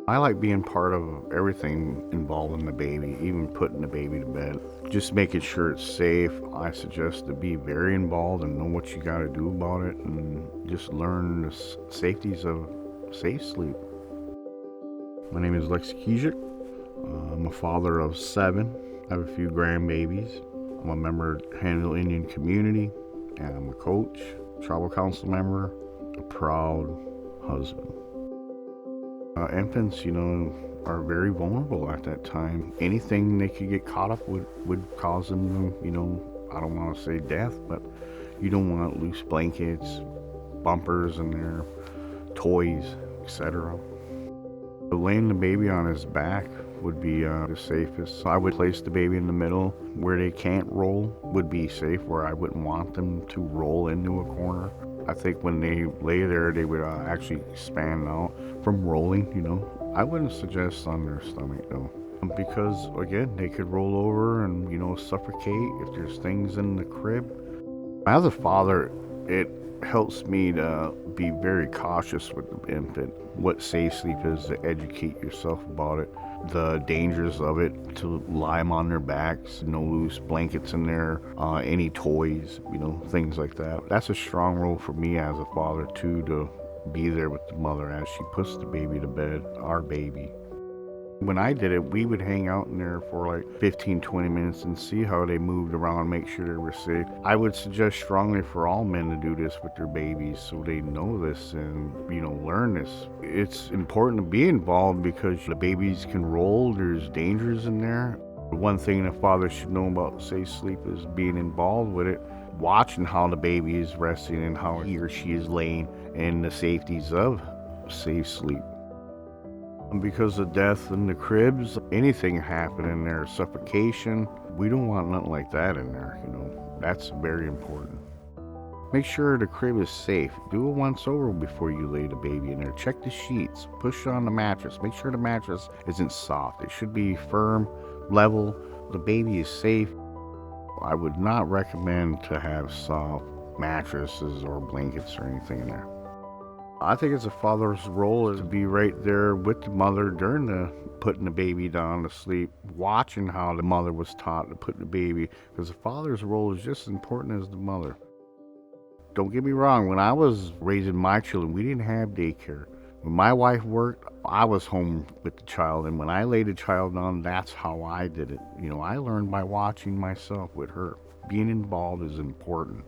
I like being part of everything involving the baby, even putting the baby to bed. Just making sure it's safe. I suggest to be very involved and know what you got to do about it and just learn the safeties of safe sleep. My name is Lex Jennifer. I'm a father of 7. I have a few grandbabies. I'm a member of the Handle Indian community, and I'm a coach, tribal council member, a proud husband. Infants, are very vulnerable at that time. Anything they could get caught up with would cause them, I don't want to say death, but you don't want loose blankets, bumpers in their toys, etc. Laying the baby on his back would be the safest. So I would place the baby in the middle where they can't roll would be safe, where I wouldn't want them to roll into a corner. I think when they lay there, they would actually expand out from rolling, I wouldn't suggest on their stomach though, because again, they could roll over and, suffocate if there's things in the crib. As a father, it helps me to be very cautious with the infant. What safe sleep is, to educate yourself about it, the dangers of it, to lie them on their backs, no loose blankets in there, any toys, things like that. That's a strong role for me as a father too, to be there with the mother as she puts the baby to bed, our baby. When I did it, we would hang out in there for like 15-20 minutes and see how they moved around, make sure they were safe. I would suggest strongly for all men to do this with their babies so they know this and, learn this. It's important to be involved because the babies can roll, there's dangers in there. One thing a father should know about safe sleep is being involved with it, watching how the baby is resting and how he or she is laying, and the safeties of safe sleep. Because of death in the cribs, anything happen in there, suffocation, we don't want nothing like that in there, That's very important. Make sure the crib is safe. Do a once over before you lay the baby in there. Check the sheets, push on the mattress. Make sure the mattress isn't soft. It should be firm, level. The baby is safe. I would not recommend to have soft mattresses or blankets or anything in there. I think it's a father's role is to be right there with the mother during the putting the baby down to sleep, watching how the mother was taught to put the baby, because the father's role is just as important as the mother. Don't get me wrong, when I was raising my children, we didn't have daycare. When my wife worked, I was home with the child, and when I laid the child down, that's how I did it. I learned by watching myself with her. Being involved is important.